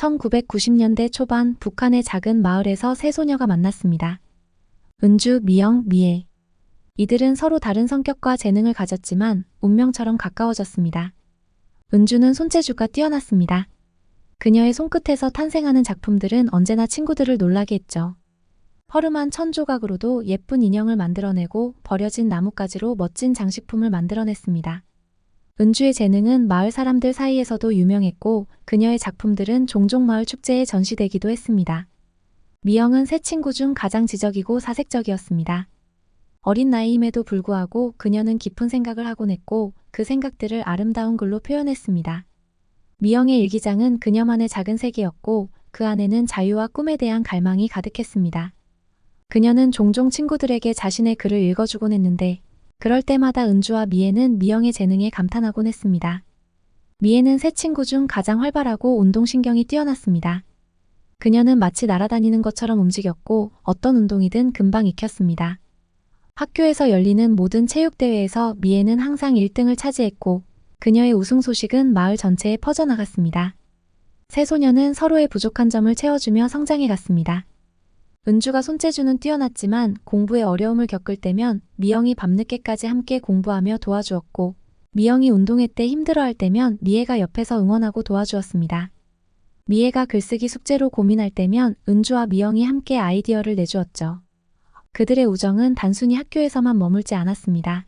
1990년대 초반 북한의 작은 마을에서 세 소녀가 만났습니다. 은주, 미영, 미애. 이들은 서로 다른 성격과 재능을 가졌지만 운명처럼 가까워졌습니다. 은주는 손재주가 뛰어났습니다. 그녀의 손끝에서 탄생하는 작품들은 언제나 친구들을 놀라게 했죠. 허름한 천 조각으로도 예쁜 인형을 만들어내고 버려진 나뭇가지로 멋진 장식품을 만들어냈습니다. 은주의 재능은 마을 사람들 사이에서도 유명했고 그녀의 작품들은 종종 마을 축제에 전시되기도 했습니다. 미영은 세 친구 중 가장 지적이고 사색적이었습니다. 어린 나이임에도 불구하고 그녀는 깊은 생각을 하곤 했고 그 생각들을 아름다운 글로 표현했습니다. 미영의 일기장은 그녀만의 작은 세계였고 그 안에는 자유와 꿈에 대한 갈망이 가득했습니다. 그녀는 종종 친구들에게 자신의 글을 읽어주곤 했는데 그럴 때마다 은주와 미애는 미영의 재능에 감탄하곤 했습니다. 미애는 세 친구 중 가장 활발하고 운동신경이 뛰어났습니다. 그녀는 마치 날아다니는 것처럼 움직였고 어떤 운동이든 금방 익혔습니다. 학교에서 열리는 모든 체육대회에서 미애는 항상 1등을 차지했고 그녀의 우승 소식은 마을 전체에 퍼져나갔습니다. 세 소녀는 서로의 부족한 점을 채워주며 성장해갔습니다. 은주가 손재주는 뛰어났지만 공부에 어려움을 겪을 때면 미영이 밤늦게까지 함께 공부하며 도와주었고 미영이 운동회 때 힘들어할 때면 미애가 옆에서 응원하고 도와주었습니다. 미애가 글쓰기 숙제로 고민할 때면 은주와 미영이 함께 아이디어를 내주었죠. 그들의 우정은 단순히 학교에서만 머물지 않았습니다.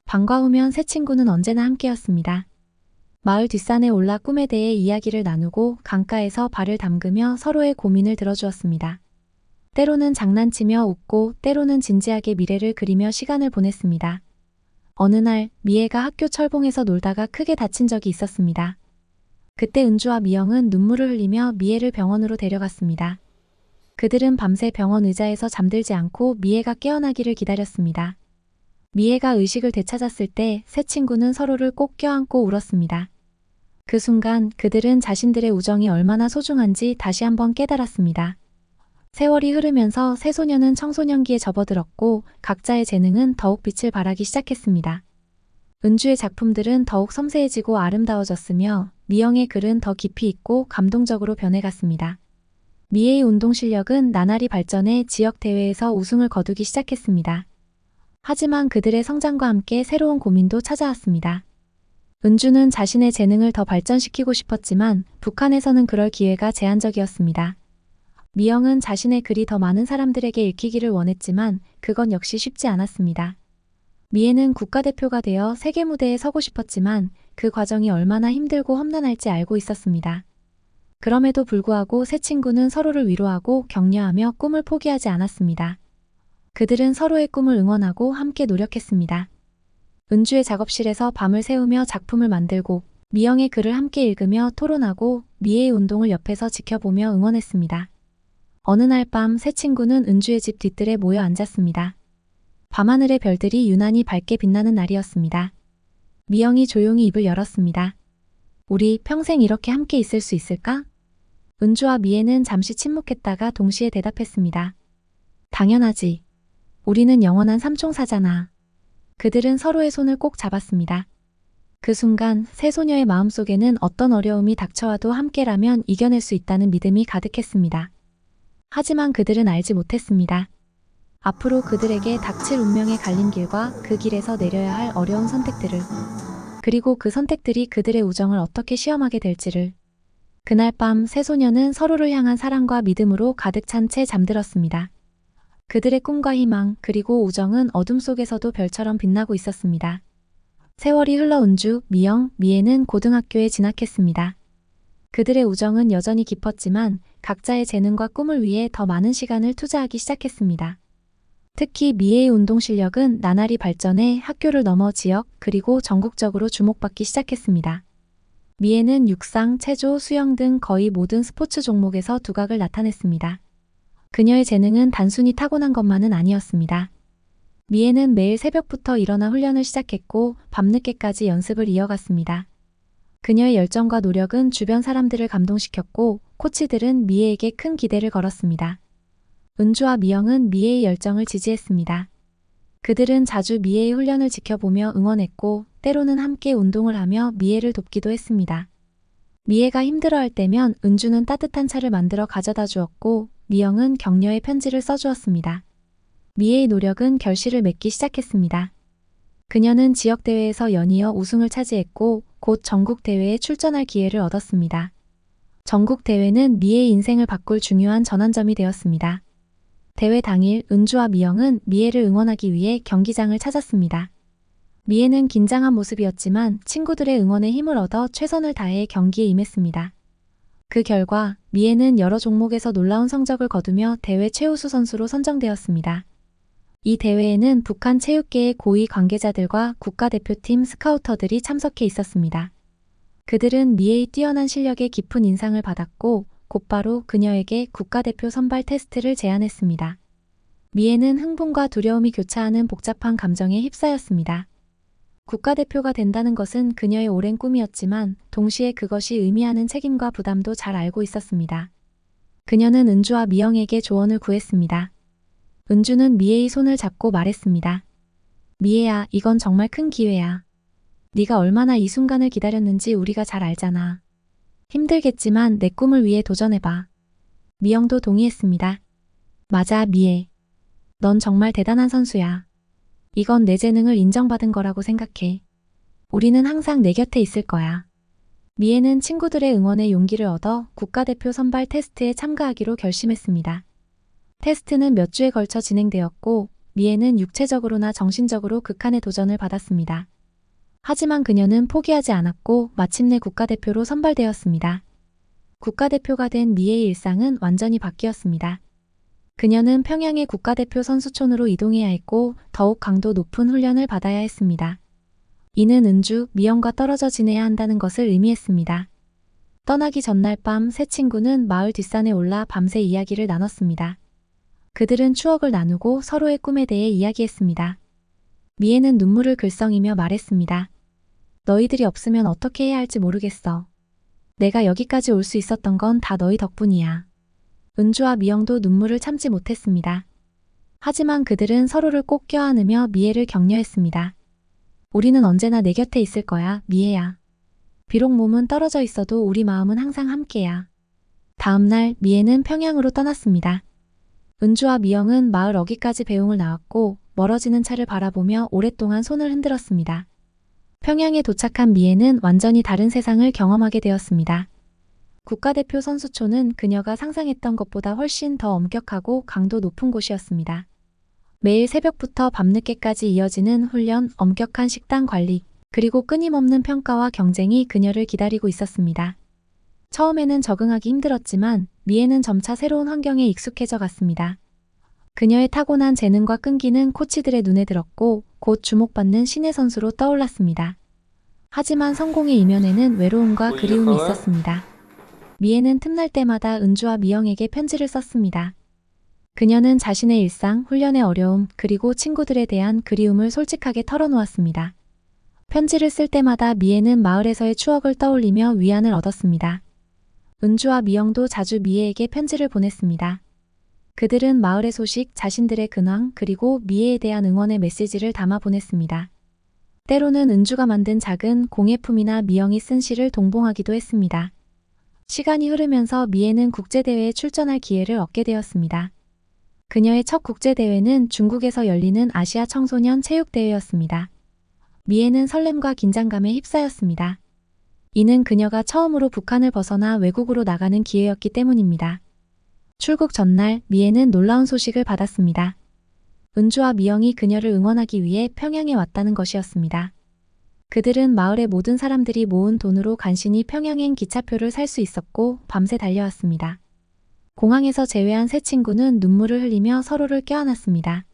방과 후면 세 친구는 언제나 함께였습니다. 마을 뒷산에 올라 꿈에 대해 이야기를 나누고 강가에서 발을 담그며 서로의 고민을 들어주었습니다. 때로는 장난치며 웃고 때로는 진지하게 미래를 그리며 시간을 보냈습니다. 어느 날 미애가 학교 철봉에서 놀다가 크게 다친 적이 있었습니다. 그때 은주와 미영은 눈물을 흘리며 미애를 병원으로 데려갔습니다. 그들은 밤새 병원 의자에서 잠들지 않고 미애가 깨어나기를 기다렸습니다. 미애가 의식을 되찾았을 때 세 친구는 서로를 꼭 껴안고 울었습니다. 그 순간 그들은 자신들의 우정이 얼마나 소중한지 다시 한번 깨달았습니다. 세월이 흐르면서 세 소녀는 청소년기에 접어들었고 각자의 재능은 더욱 빛을 발하기 시작했습니다. 은주의 작품들은 더욱 섬세해지고 아름다워졌으며 미영의 글은 더 깊이 있고 감동적으로 변해갔습니다. 미애의 운동 실력은 나날이 발전해 지역 대회에서 우승을 거두기 시작했습니다. 하지만 그들의 성장과 함께 새로운 고민도 찾아왔습니다. 은주는 자신의 재능을 더 발전시키고 싶었지만 북한에서는 그럴 기회가 제한적이었습니다. 미영은 자신의 글이 더 많은 사람들에게 읽히기를 원했지만 그건 역시 쉽지 않았습니다. 미애는 국가대표가 되어 세계 무대에 서고 싶었지만 그 과정이 얼마나 힘들고 험난할지 알고 있었습니다. 그럼에도 불구하고 세 친구는 서로를 위로하고 격려하며 꿈을 포기하지 않았습니다. 그들은 서로의 꿈을 응원하고 함께 노력했습니다. 은주의 작업실에서 밤을 새우며 작품을 만들고 미영의 글을 함께 읽으며 토론하고 미애의 운동을 옆에서 지켜보며 응원했습니다. 어느 날 밤 세 친구는 은주의 집 뒤뜰에 모여 앉았습니다. 밤하늘의 별들이 유난히 밝게 빛나는 날이었습니다. 미영이 조용히 입을 열었습니다. 우리 평생 이렇게 함께 있을 수 있을까? 은주와 미애는 잠시 침묵했다가 동시에 대답했습니다. 당연하지. 우리는 영원한 삼총사잖아. 그들은 서로의 손을 꼭 잡았습니다. 그 순간 세 소녀의 마음속에는 어떤 어려움이 닥쳐와도 함께라면 이겨낼 수 있다는 믿음이 가득했습니다. 하지만 그들은 알지 못했습니다. 앞으로 그들에게 닥칠 운명의 갈림길과 그 길에서 내려야 할 어려운 선택들을, 그리고 그 선택들이 그들의 우정을 어떻게 시험하게 될지를. 그날 밤 세 소녀는 서로를 향한 사랑과 믿음으로 가득 찬 채 잠들었습니다. 그들의 꿈과 희망 그리고 우정은 어둠 속에서도 별처럼 빛나고 있었습니다. 세월이 흘러 은주, 미영, 미애는 고등학교에 진학했습니다. 그들의 우정은 여전히 깊었지만 각자의 재능과 꿈을 위해 더 많은 시간을 투자하기 시작했습니다. 특히 미애의 운동 실력은 나날이 발전해 학교를 넘어 지역 그리고 전국적으로 주목받기 시작했습니다. 미애는 육상, 체조, 수영 등 거의 모든 스포츠 종목에서 두각을 나타냈습니다. 그녀의 재능은 단순히 타고난 것만은 아니었습니다. 미애는 매일 새벽부터 일어나 훈련을 시작했고 밤늦게까지 연습을 이어갔습니다. 그녀의 열정과 노력은 주변 사람들을 감동시켰고 코치들은 미애에게 큰 기대를 걸었습니다. 은주와 미영은 미애의 열정을 지지했습니다. 그들은 자주 미애의 훈련을 지켜보며 응원했고 때로는 함께 운동을 하며 미애를 돕기도 했습니다. 미애가 힘들어할 때면 은주는 따뜻한 차를 만들어 가져다 주었고 미영은 격려의 편지를 써주었습니다. 미애의 노력은 결실을 맺기 시작했습니다. 그녀는 지역대회에서 연이어 우승을 차지했고 곧 전국대회에 출전할 기회를 얻었습니다. 전국대회는 미애의 인생을 바꿀 중요한 전환점이 되었습니다. 대회 당일 은주와 미영은 미애를 응원하기 위해 경기장을 찾았습니다. 미애는 긴장한 모습이었지만 친구들의 응원에 힘을 얻어 최선을 다해 경기에 임했습니다. 그 결과 미애는 여러 종목에서 놀라운 성적을 거두며 대회 최우수 선수로 선정되었습니다. 이 대회에는 북한 체육계의 고위 관계자들과 국가대표팀 스카우터들이 참석해 있었습니다. 그들은 미애의 뛰어난 실력에 깊은 인상을 받았고 곧바로 그녀에게 국가대표 선발 테스트를 제안했습니다. 미애는 흥분과 두려움이 교차하는 복잡한 감정에 휩싸였습니다. 국가대표가 된다는 것은 그녀의 오랜 꿈이었지만 동시에 그것이 의미하는 책임과 부담도 잘 알고 있었습니다. 그녀는 은주와 미영에게 조언을 구했습니다. 은주는 미애의 손을 잡고 말했습니다. 미애야, 이건 정말 큰 기회야. 네가 얼마나 이 순간을 기다렸는지 우리가 잘 알잖아. 힘들겠지만 내 꿈을 위해 도전해봐. 미영도 동의했습니다. 맞아, 미애. 넌 정말 대단한 선수야. 이건 내 재능을 인정받은 거라고 생각해. 우리는 항상 내 곁에 있을 거야. 미애는 친구들의 응원에 용기를 얻어 국가대표 선발 테스트에 참가하기로 결심했습니다. 테스트는 몇 주에 걸쳐 진행되었고 미애는 육체적으로나 정신적으로 극한의 도전을 받았습니다. 하지만 그녀는 포기하지 않았고 마침내 국가대표로 선발되었습니다. 국가대표가 된 미애의 일상은 완전히 바뀌었습니다. 그녀는 평양의 국가대표 선수촌으로 이동해야 했고 더욱 강도 높은 훈련을 받아야 했습니다. 이는 은주, 미영과 떨어져 지내야 한다는 것을 의미했습니다. 떠나기 전날 밤 세 친구는 마을 뒷산에 올라 밤새 이야기를 나눴습니다. 그들은 추억을 나누고 서로의 꿈에 대해 이야기했습니다. 미애는 눈물을 글썽이며 말했습니다. 너희들이 없으면 어떻게 해야 할지 모르겠어. 내가 여기까지 올 수 있었던 건 다 너희 덕분이야. 은주와 미영도 눈물을 참지 못했습니다. 하지만 그들은 서로를 꼭 껴안으며 미애를 격려했습니다. 우리는 언제나 내 곁에 있을 거야, 미애야. 비록 몸은 떨어져 있어도 우리 마음은 항상 함께야. 다음 날 미애는 평양으로 떠났습니다. 은주와 미영은 마을 어귀까지 배웅을 나왔고 멀어지는 차를 바라보며 오랫동안 손을 흔들었습니다. 평양에 도착한 미애는 완전히 다른 세상을 경험하게 되었습니다. 국가대표 선수촌은 그녀가 상상했던 것보다 훨씬 더 엄격하고 강도 높은 곳이었습니다. 매일 새벽부터 밤늦게까지 이어지는 훈련, 엄격한 식단 관리, 그리고 끊임없는 평가와 경쟁이 그녀를 기다리고 있었습니다. 처음에는 적응하기 힘들었지만 미애는 점차 새로운 환경에 익숙해져 갔습니다. 그녀의 타고난 재능과 끈기는 코치들의 눈에 들었고 곧 주목받는 신의 선수로 떠올랐습니다. 하지만 성공의 이면에는 외로움과 그리움이 있었습니다. 미애는 틈날 때마다 은주와 미영에게 편지를 썼습니다. 그녀는 자신의 일상, 훈련의 어려움, 그리고 친구들에 대한 그리움을 솔직하게 털어놓았습니다. 편지를 쓸 때마다 미애는 마을에서의 추억을 떠올리며 위안을 얻었습니다. 은주와 미영도 자주 미애에게 편지를 보냈습니다. 그들은 마을의 소식, 자신들의 근황, 그리고 미애에 대한 응원의 메시지를 담아 보냈습니다. 때로는 은주가 만든 작은 공예품이나 미영이 쓴 시를 동봉하기도 했습니다. 시간이 흐르면서 미애는 국제대회에 출전할 기회를 얻게 되었습니다. 그녀의 첫 국제대회는 중국에서 열리는 아시아 청소년 체육대회였습니다. 미애는 설렘과 긴장감에 휩싸였습니다. 이는 그녀가 처음으로 북한을 벗어나 외국으로 나가는 기회였기 때문입니다. 출국 전날 미애는 놀라운 소식을 받았습니다. 은주와 미영이 그녀를 응원하기 위해 평양에 왔다는 것이었습니다. 그들은 마을의 모든 사람들이 모은 돈으로 간신히 평양행 기차표를 살 수 있었고 밤새 달려왔습니다. 공항에서 제외한 세 친구는 눈물을 흘리며 서로를 껴안았습니다.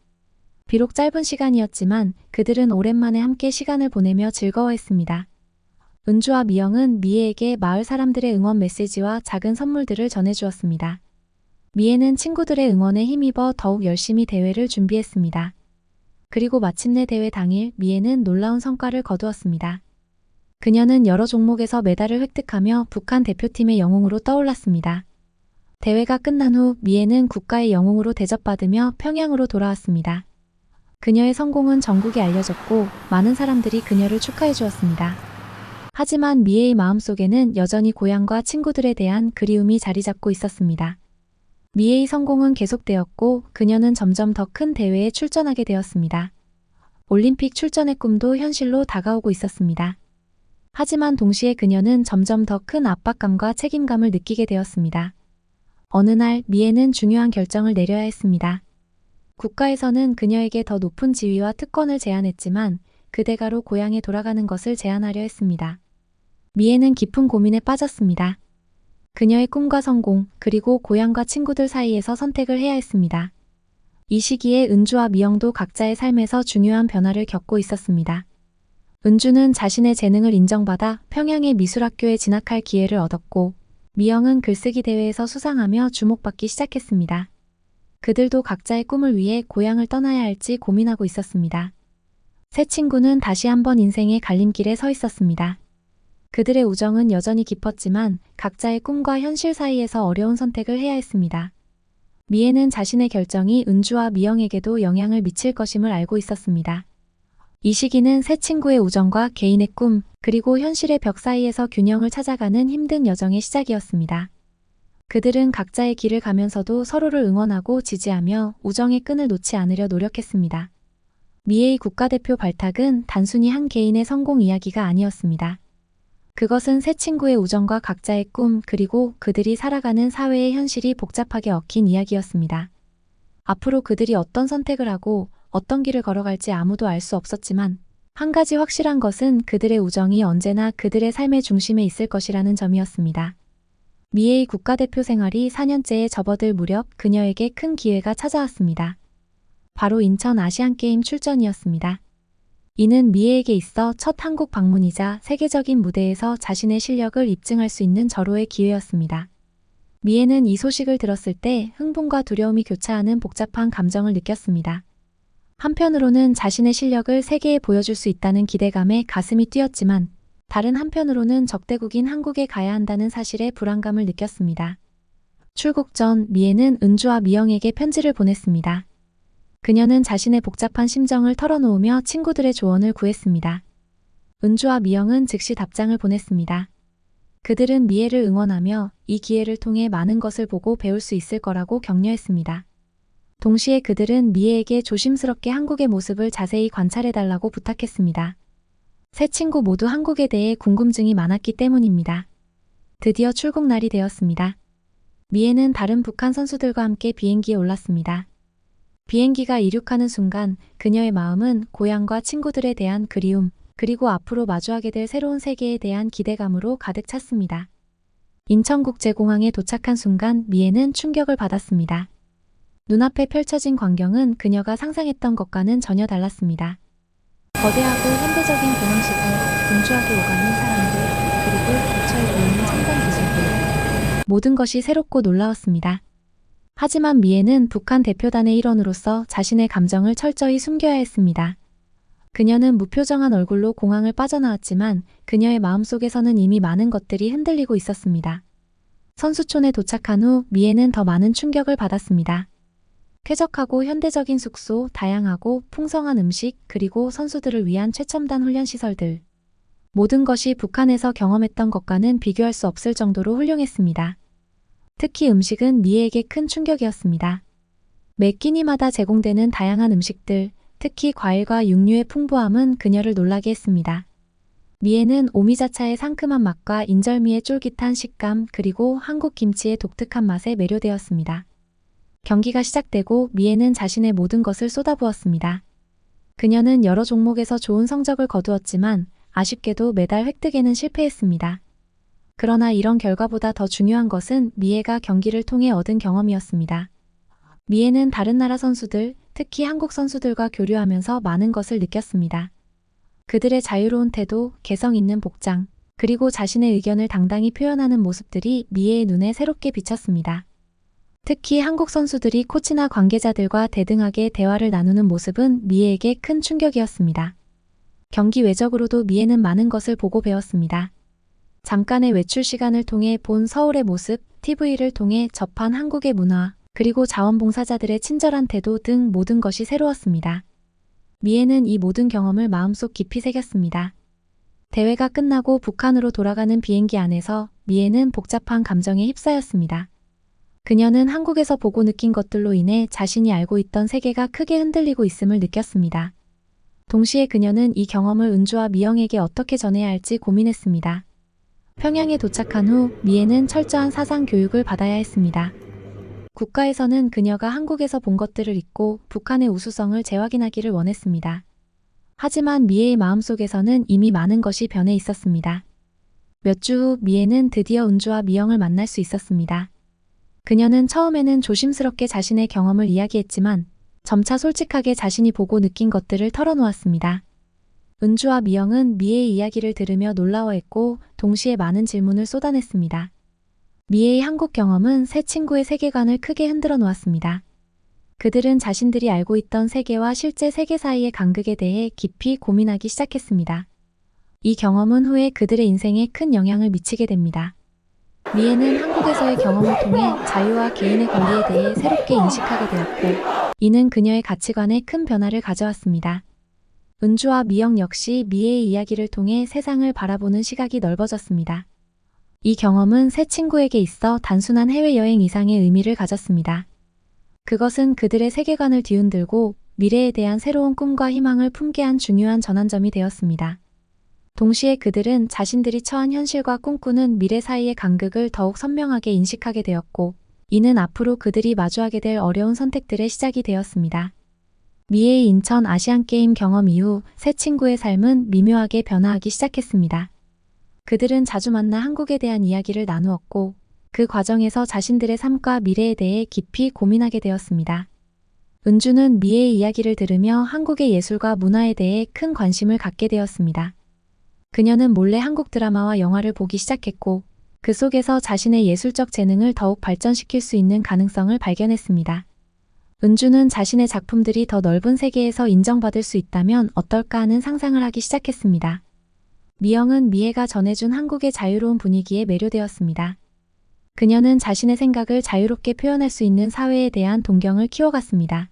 비록 짧은 시간이었지만 그들은 오랜만에 함께 시간을 보내며 즐거워했습니다. 은주와 미영은 미애에게 마을 사람들의 응원 메시지와 작은 선물들을 전해주었습니다. 미애는 친구들의 응원에 힘입어 더욱 열심히 대회를 준비했습니다. 그리고 마침내 대회 당일 미애는 놀라운 성과를 거두었습니다. 그녀는 여러 종목에서 메달을 획득하며 북한 대표팀의 영웅으로 떠올랐습니다. 대회가 끝난 후 미애는 국가의 영웅으로 대접받으며 평양으로 돌아왔습니다. 그녀의 성공은 전국에 알려졌고 많은 사람들이 그녀를 축하해 주었습니다. 하지만 미애의 마음속에는 여전히 고향과 친구들에 대한 그리움이 자리 잡고 있었습니다. 미애의 성공은 계속되었고 그녀는 점점 더 큰 대회에 출전하게 되었습니다. 올림픽 출전의 꿈도 현실로 다가오고 있었습니다. 하지만 동시에 그녀는 점점 더 큰 압박감과 책임감을 느끼게 되었습니다. 어느 날 미애는 중요한 결정을 내려야 했습니다. 국가에서는 그녀에게 더 높은 지위와 특권을 제안했지만 그 대가로 고향에 돌아가는 것을 제안하려 했습니다. 미애는 깊은 고민에 빠졌습니다. 그녀의 꿈과 성공, 그리고 고향과 친구들 사이에서 선택을 해야 했습니다. 이 시기에 은주와 미영도 각자의 삶에서 중요한 변화를 겪고 있었습니다. 은주는 자신의 재능을 인정받아 평양의 미술학교에 진학할 기회를 얻었고, 미영은 글쓰기 대회에서 수상하며 주목받기 시작했습니다. 그들도 각자의 꿈을 위해 고향을 떠나야 할지 고민하고 있었습니다. 세 친구는 다시 한번 인생의 갈림길에 서 있었습니다. 그들의 우정은 여전히 깊었지만 각자의 꿈과 현실 사이에서 어려운 선택을 해야 했습니다. 미애는 자신의 결정이 은주와 미영에게도 영향을 미칠 것임을 알고 있었습니다. 이 시기는 세 친구의 우정과 개인의 꿈, 그리고 현실의 벽 사이에서 균형을 찾아가는 힘든 여정의 시작이었습니다. 그들은 각자의 길을 가면서도 서로를 응원하고 지지하며 우정의 끈을 놓지 않으려 노력했습니다. 미애의 국가대표 발탁은 단순히 한 개인의 성공 이야기가 아니었습니다. 그것은 세 친구의 우정과 각자의 꿈, 그리고 그들이 살아가는 사회의 현실이 복잡하게 얽힌 이야기였습니다. 앞으로 그들이 어떤 선택을 하고 어떤 길을 걸어갈지 아무도 알 수 없었지만 한 가지 확실한 것은 그들의 우정이 언제나 그들의 삶의 중심에 있을 것이라는 점이었습니다. 미애의 국가대표 생활이 4년째에 접어들 무렵 그녀에게 큰 기회가 찾아왔습니다. 바로 인천 아시안게임 출전이었습니다. 이는 미애에게 있어 첫 한국 방문이자 세계적인 무대에서 자신의 실력을 입증할 수 있는 절호의 기회였습니다. 미애는 이 소식을 들었을 때 흥분과 두려움이 교차하는 복잡한 감정을 느꼈습니다. 한편으로는 자신의 실력을 세계에 보여줄 수 있다는 기대감에 가슴이 뛰었지만 다른 한편으로는 적대국인 한국에 가야 한다는 사실에 불안감을 느꼈습니다. 출국 전 미애는 은주와 미영에게 편지를 보냈습니다. 그녀는 자신의 복잡한 심정을 털어놓으며 친구들의 조언을 구했습니다. 은주와 미영은 즉시 답장을 보냈습니다. 그들은 미애를 응원하며 이 기회를 통해 많은 것을 보고 배울 수 있을 거라고 격려했습니다. 동시에 그들은 미애에게 조심스럽게 한국의 모습을 자세히 관찰해달라고 부탁했습니다. 세 친구 모두 한국에 대해 궁금증이 많았기 때문입니다. 드디어 출국 날이 되었습니다. 미애는 다른 북한 선수들과 함께 비행기에 올랐습니다. 비행기가 이륙하는 순간 그녀의 마음은 고향과 친구들에 대한 그리움, 그리고 앞으로 마주하게 될 새로운 세계에 대한 기대감으로 가득 찼습니다. 인천국제공항에 도착한 순간 미애는 충격을 받았습니다. 눈앞에 펼쳐진 광경은 그녀가 상상했던 것과는 전혀 달랐습니다. 거대하고 현대적인 공항시설, 분주하게 오가는 사람들, 그리고 도처에 보이는 첨단 기술들. 모든 것이 새롭고 놀라웠습니다. 하지만 미애는 북한 대표단의 일원으로서 자신의 감정을 철저히 숨겨야 했습니다. 그녀는 무표정한 얼굴로 공항을 빠져나왔지만 그녀의 마음속에서는 이미 많은 것들이 흔들리고 있었습니다. 선수촌에 도착한 후 미애는 더 많은 충격을 받았습니다. 쾌적하고 현대적인 숙소, 다양하고 풍성한 음식, 그리고 선수들을 위한 최첨단 훈련 시설들. 모든 것이 북한에서 경험했던 것과는 비교할 수 없을 정도로 훌륭했습니다. 특히 음식은 미애에게 큰 충격이었습니다. 매 끼니마다 제공되는 다양한 음식들, 특히 과일과 육류의 풍부함은 그녀를 놀라게 했습니다. 미애는 오미자차의 상큼한 맛과 인절미의 쫄깃한 식감, 그리고 한국 김치의 독특한 맛에 매료되었습니다. 경기가 시작되고 미애는 자신의 모든 것을 쏟아부었습니다. 그녀는 여러 종목에서 좋은 성적을 거두었지만 아쉽게도 메달 획득에는 실패했습니다. 그러나 이런 결과보다 더 중요한 것은 미애가 경기를 통해 얻은 경험이었습니다. 미애는 다른 나라 선수들, 특히 한국 선수들과 교류하면서 많은 것을 느꼈습니다. 그들의 자유로운 태도, 개성 있는 복장, 그리고 자신의 의견을 당당히 표현하는 모습들이 미애의 눈에 새롭게 비쳤습니다. 특히 한국 선수들이 코치나 관계자들과 대등하게 대화를 나누는 모습은 미애에게 큰 충격이었습니다. 경기 외적으로도 미애는 많은 것을 보고 배웠습니다. 잠깐의 외출 시간을 통해 본 서울의 모습, TV를 통해 접한 한국의 문화, 그리고 자원봉사자들의 친절한 태도 등 모든 것이 새로웠습니다. 미애는 이 모든 경험을 마음속 깊이 새겼습니다. 대회가 끝나고 북한으로 돌아가는 비행기 안에서 미애는 복잡한 감정에 휩싸였습니다. 그녀는 한국에서 보고 느낀 것들로 인해 자신이 알고 있던 세계가 크게 흔들리고 있음을 느꼈습니다. 동시에 그녀는 이 경험을 은주와 미영에게 어떻게 전해야 할지 고민했습니다. 평양에 도착한 후 미애는 철저한 사상 교육을 받아야 했습니다. 국가에서는 그녀가 한국에서 본 것들을 잊고 북한의 우수성을 재확인하기를 원했습니다. 하지만 미애의 마음속에서는 이미 많은 것이 변해 있었습니다. 몇 주 후 미애는 드디어 은주와 미영을 만날 수 있었습니다. 그녀는 처음에는 조심스럽게 자신의 경험을 이야기했지만 점차 솔직하게 자신이 보고 느낀 것들을 털어놓았습니다. 은주와 미영은 미애의 이야기를 들으며 놀라워했고 동시에 많은 질문을 쏟아냈습니다. 미애의 한국 경험은 새 친구의 세계관을 크게 흔들어 놓았습니다. 그들은 자신들이 알고 있던 세계와 실제 세계 사이의 간극에 대해 깊이 고민하기 시작했습니다. 이 경험은 후에 그들의 인생에 큰 영향을 미치게 됩니다. 미애는 한국에서의 경험을 통해 자유와 개인의 권리에 대해 새롭게 인식하게 되었고, 이는 그녀의 가치관에 큰 변화를 가져왔습니다. 은주와 미영 역시 미애의 이야기를 통해 세상을 바라보는 시각이 넓어졌습니다. 이 경험은 새 친구에게 있어 단순한 해외여행 이상의 의미를 가졌습니다. 그것은 그들의 세계관을 뒤흔들고 미래에 대한 새로운 꿈과 희망을 품게 한 중요한 전환점이 되었습니다. 동시에 그들은 자신들이 처한 현실과 꿈꾸는 미래 사이의 간극을 더욱 선명하게 인식하게 되었고, 이는 앞으로 그들이 마주하게 될 어려운 선택들의 시작이 되었습니다. 미애의 인천 아시안게임 경험 이후 새 친구의 삶은 미묘하게 변화하기 시작했습니다. 그들은 자주 만나 한국에 대한 이야기를 나누었고, 그 과정에서 자신들의 삶과 미래에 대해 깊이 고민하게 되었습니다. 은주는 미애의 이야기를 들으며 한국의 예술과 문화에 대해 큰 관심을 갖게 되었습니다. 그녀는 몰래 한국 드라마와 영화를 보기 시작했고, 그 속에서 자신의 예술적 재능을 더욱 발전시킬 수 있는 가능성을 발견했습니다. 은주는 자신의 작품들이 더 넓은 세계에서 인정받을 수 있다면 어떨까 하는 상상을 하기 시작했습니다. 미영은 미애가 전해준 한국의 자유로운 분위기에 매료되었습니다. 그녀는 자신의 생각을 자유롭게 표현할 수 있는 사회에 대한 동경을 키워갔습니다.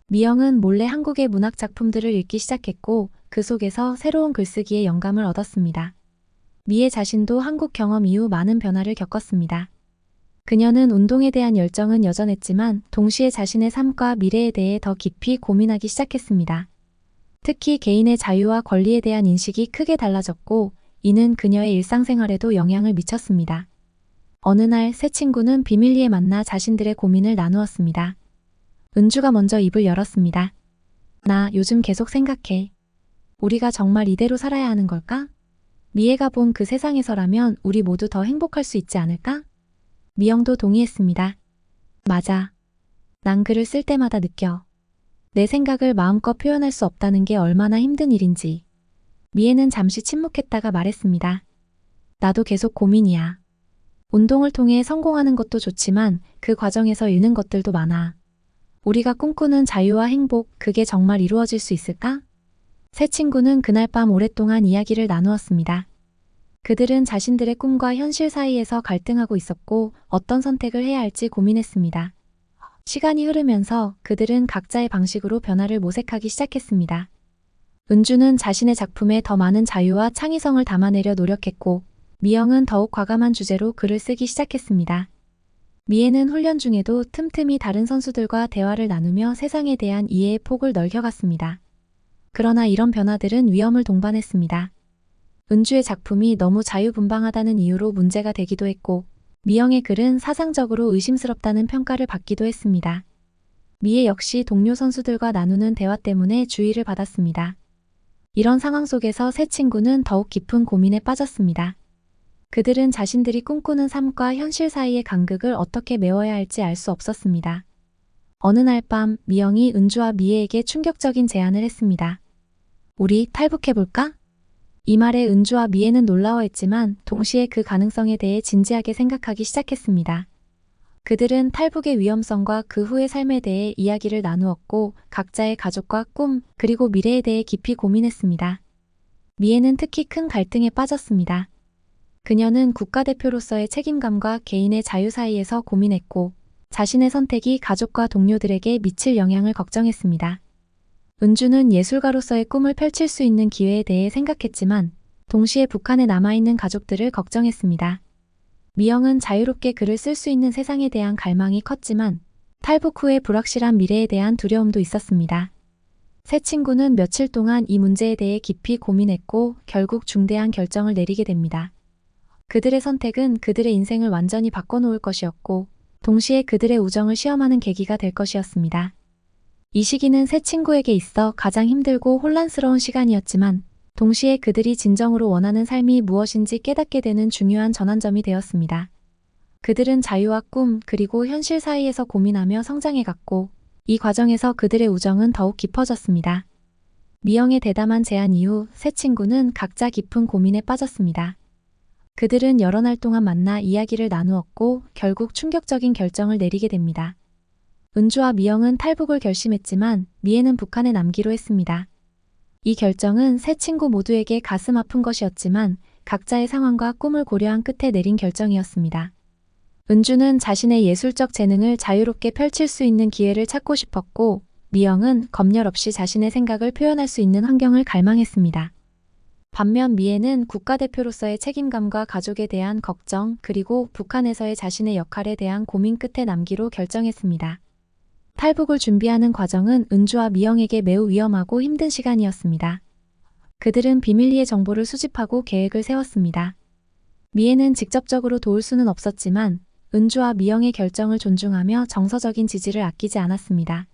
미영은 몰래 한국의 문학 작품들을 읽기 시작했고, 그 속에서 새로운 글쓰기에 영감을 얻었습니다. 미애 자신도 한국 경험 이후 많은 변화를 겪었습니다. 그녀는 운동에 대한 열정은 여전했지만 동시에 자신의 삶과 미래에 대해 더 깊이 고민하기 시작했습니다. 특히 개인의 자유와 권리에 대한 인식이 크게 달라졌고, 이는 그녀의 일상생활에도 영향을 미쳤습니다. 어느 날 새 친구는 비밀리에 만나 자신들의 고민을 나누었습니다. 은주가 먼저 입을 열었습니다. 나 요즘 계속 생각해. 우리가 정말 이대로 살아야 하는 걸까? 미애가 본 그 세상에서라면 우리 모두 더 행복할 수 있지 않을까? 미영도 동의했습니다. 맞아. 난 글을 쓸 때마다 느껴. 내 생각을 마음껏 표현할 수 없다는 게 얼마나 힘든 일인지. 미애는 잠시 침묵했다가 말했습니다. 나도 계속 고민이야. 운동을 통해 성공하는 것도 좋지만 그 과정에서 잃는 것들도 많아. 우리가 꿈꾸는 자유와 행복, 그게 정말 이루어질 수 있을까? 새 친구는 그날 밤 오랫동안 이야기를 나누었습니다. 그들은 자신들의 꿈과 현실 사이에서 갈등하고 있었고 어떤 선택을 해야 할지 고민했습니다. 시간이 흐르면서 그들은 각자의 방식으로 변화를 모색하기 시작했습니다. 은주는 자신의 작품에 더 많은 자유와 창의성을 담아내려 노력했고, 미영은 더욱 과감한 주제로 글을 쓰기 시작했습니다. 미애는 훈련 중에도 틈틈이 다른 선수들과 대화를 나누며 세상에 대한 이해의 폭을 넓혀갔습니다. 그러나 이런 변화들은 위험을 동반했습니다. 은주의 작품이 너무 자유분방하다는 이유로 문제가 되기도 했고, 미영의 글은 사상적으로 의심스럽다는 평가를 받기도 했습니다. 미애 역시 동료 선수들과 나누는 대화 때문에 주의를 받았습니다. 이런 상황 속에서 새 친구는 더욱 깊은 고민에 빠졌습니다. 그들은 자신들이 꿈꾸는 삶과 현실 사이의 간극을 어떻게 메워야 할지 알 수 없었습니다. 어느 날 밤 미영이 은주와 미애에게 충격적인 제안을 했습니다. 우리 탈북해볼까? 이 말에 은주와 미애는 놀라워했지만 동시에 그 가능성에 대해 진지하게 생각하기 시작했습니다. 그들은 탈북의 위험성과 그 후의 삶에 대해 이야기를 나누었고 각자의 가족과 꿈, 그리고 미래에 대해 깊이 고민했습니다. 미애는 특히 큰 갈등에 빠졌습니다. 그녀는 국가대표로서의 책임감과 개인의 자유 사이에서 고민했고 자신의 선택이 가족과 동료들에게 미칠 영향을 걱정했습니다. 은주는 예술가로서의 꿈을 펼칠 수 있는 기회에 대해 생각했지만 동시에 북한에 남아있는 가족들을 걱정했습니다. 미영은 자유롭게 글을 쓸 수 있는 세상에 대한 갈망이 컸지만 탈북 후의 불확실한 미래에 대한 두려움도 있었습니다. 새 친구는 며칠 동안 이 문제에 대해 깊이 고민했고 결국 중대한 결정을 내리게 됩니다. 그들의 선택은 그들의 인생을 완전히 바꿔놓을 것이었고 동시에 그들의 우정을 시험하는 계기가 될 것이었습니다. 이 시기는 새 친구에게 있어 가장 힘들고 혼란스러운 시간이었지만 동시에 그들이 진정으로 원하는 삶이 무엇인지 깨닫게 되는 중요한 전환점이 되었습니다. 그들은 자유와 꿈 그리고 현실 사이에서 고민하며 성장해갔고 이 과정에서 그들의 우정은 더욱 깊어졌습니다. 미영의 대담한 제안 이후 새 친구는 각자 깊은 고민에 빠졌습니다. 그들은 여러 날 동안 만나 이야기를 나누었고 결국 충격적인 결정을 내리게 됩니다. 은주와 미영은 탈북을 결심했지만 미애는 북한에 남기로 했습니다. 이 결정은 세 친구 모두에게 가슴 아픈 것이었지만 각자의 상황과 꿈을 고려한 끝에 내린 결정이었습니다. 은주는 자신의 예술적 재능을 자유롭게 펼칠 수 있는 기회를 찾고 싶었고 미영은 검열 없이 자신의 생각을 표현할 수 있는 환경을 갈망했습니다. 반면 미애는 국가대표로서의 책임감과 가족에 대한 걱정 그리고 북한에서의 자신의 역할에 대한 고민 끝에 남기로 결정했습니다. 탈북을 준비하는 과정은 은주와 미영에게 매우 위험하고 힘든 시간이었습니다. 그들은 비밀리에 정보를 수집하고 계획을 세웠습니다. 미애는 직접적으로 도울 수는 없었지만 은주와 미영의 결정을 존중하며 정서적인 지지를 아끼지 않았습니다.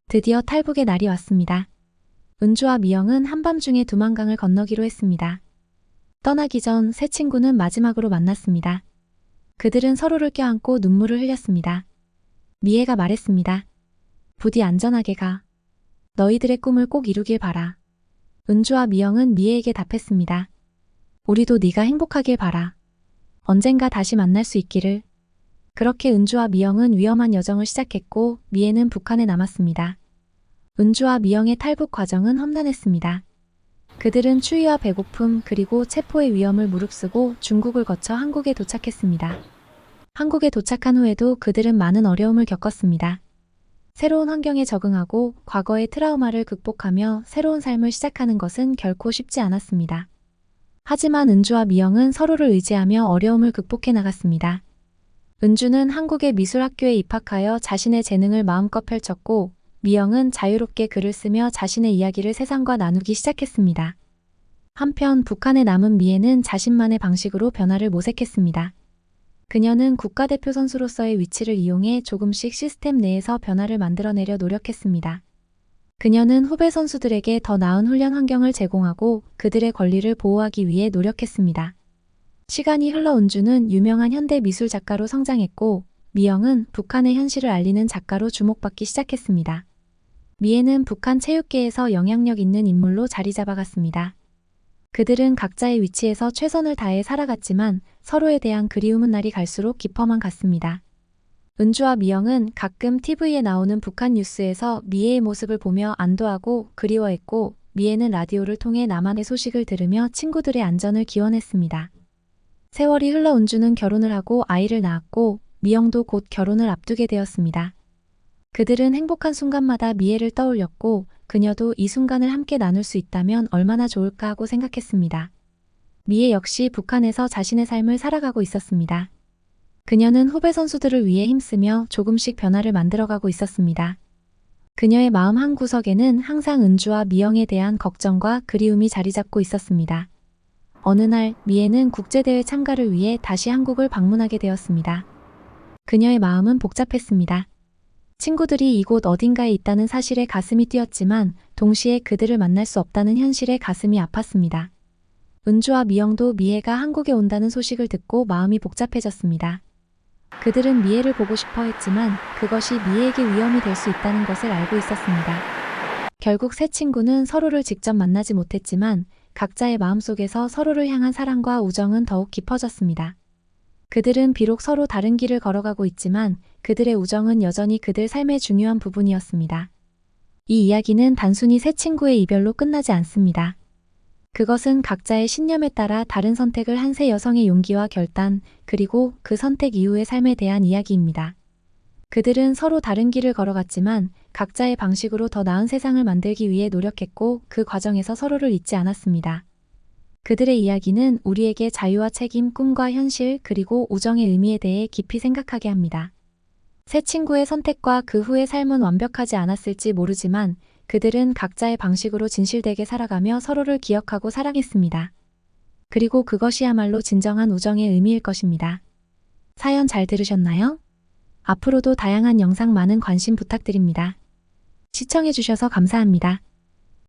드디어 탈북의 날이 왔습니다. 은주와 미영은 한밤중에 두만강을 건너기로 했습니다. 떠나기 전 세 친구는 마지막으로 만났습니다. 그들은 서로를 껴안고 눈물을 흘렸습니다. 미애가 말했습니다. 부디 안전하게 가. 너희들의 꿈을 꼭 이루길 바라. 은주와 미영은 미애에게 답했습니다. 우리도 네가 행복하길 바라. 언젠가 다시 만날 수 있기를. 그렇게 은주와 미영은 위험한 여정을 시작했고 미애는 북한에 남았습니다. 은주와 미영의 탈북 과정은 험난했습니다. 그들은 추위와 배고픔 그리고 체포의 위험을 무릅쓰고 중국을 거쳐 한국에 도착했습니다. 한국에 도착한 후에도 그들은 많은 어려움을 겪었습니다. 새로운 환경에 적응하고 과거의 트라우마를 극복하며 새로운 삶을 시작하는 것은 결코 쉽지 않았습니다. 하지만 은주와 미영은 서로를 의지하며 어려움을 극복해 나갔습니다. 은주는 한국의 미술학교에 입학하여 자신의 재능을 마음껏 펼쳤고 미영은 자유롭게 글을 쓰며 자신의 이야기를 세상과 나누기 시작했습니다. 한편 북한에 남은 미애는 자신만의 방식으로 변화를 모색했습니다. 그녀는 국가대표 선수로서의 위치를 이용해 조금씩 시스템 내에서 변화를 만들어내려 노력했습니다. 그녀는 후배 선수들에게 더 나은 훈련 환경을 제공하고 그들의 권리를 보호하기 위해 노력했습니다. 시간이 흘러 은주는 유명한 현대 미술 작가로 성장했고 미영은 북한의 현실을 알리는 작가로 주목받기 시작했습니다. 미애는 북한 체육계에서 영향력 있는 인물로 자리 잡아갔습니다. 그들은 각자의 위치에서 최선을 다해 살아갔지만 서로에 대한 그리움은 날이 갈수록 깊어만 갔습니다. 은주와 미영은 가끔 TV에 나오는 북한 뉴스에서 미애의 모습을 보며 안도하고 그리워했고 미애는 라디오를 통해 남한의 소식을 들으며 친구들의 안전을 기원했습니다. 세월이 흘러 은주는 결혼을 하고 아이를 낳았고 미영도 곧 결혼을 앞두게 되었습니다. 그들은 행복한 순간마다 미애를 떠올렸고 그녀도 이 순간을 함께 나눌 수 있다면 얼마나 좋을까 하고 생각했습니다. 미애 역시 북한에서 자신의 삶을 살아가고 있었습니다. 그녀는 후배 선수들을 위해 힘쓰며 조금씩 변화를 만들어가고 있었습니다. 그녀의 마음 한구석에는 항상 은주와 미영에 대한 걱정과 그리움이 자리 잡고 있었습니다. 어느 날 미애는 국제대회 참가를 위해 다시 한국을 방문하게 되었습니다. 그녀의 마음은 복잡했습니다. 친구들이 이곳 어딘가에 있다는 사실에 가슴이 뛰었지만 동시에 그들을 만날 수 없다는 현실에 가슴이 아팠습니다. 은주와 미영도 미애가 한국에 온다는 소식을 듣고 마음이 복잡해졌습니다. 그들은 미애를 보고 싶어 했지만 그것이 미애에게 위험이 될 수 있다는 것을 알고 있었습니다. 결국 세 친구는 서로를 직접 만나지 못했지만 각자의 마음속에서 서로를 향한 사랑과 우정은 더욱 깊어졌습니다. 그들은 비록 서로 다른 길을 걸어가고 있지만 그들의 우정은 여전히 그들 삶의 중요한 부분이었습니다. 이 이야기는 단순히 세 친구의 이별로 끝나지 않습니다. 그것은 각자의 신념에 따라 다른 선택을 한 세 여성의 용기와 결단, 그리고 그 선택 이후의 삶에 대한 이야기입니다. 그들은 서로 다른 길을 걸어갔지만 각자의 방식으로 더 나은 세상을 만들기 위해 노력했고 그 과정에서 서로를 잊지 않았습니다. 그들의 이야기는 우리에게 자유와 책임, 꿈과 현실, 그리고 우정의 의미에 대해 깊이 생각하게 합니다. 새 친구의 선택과 그 후의 삶은 완벽하지 않았을지 모르지만 그들은 각자의 방식으로 진실되게 살아가며 서로를 기억하고 사랑했습니다. 그리고 그것이야말로 진정한 우정의 의미일 것입니다. 사연 잘 들으셨나요? 앞으로도 다양한 영상 많은 관심 부탁드립니다. 시청해주셔서 감사합니다.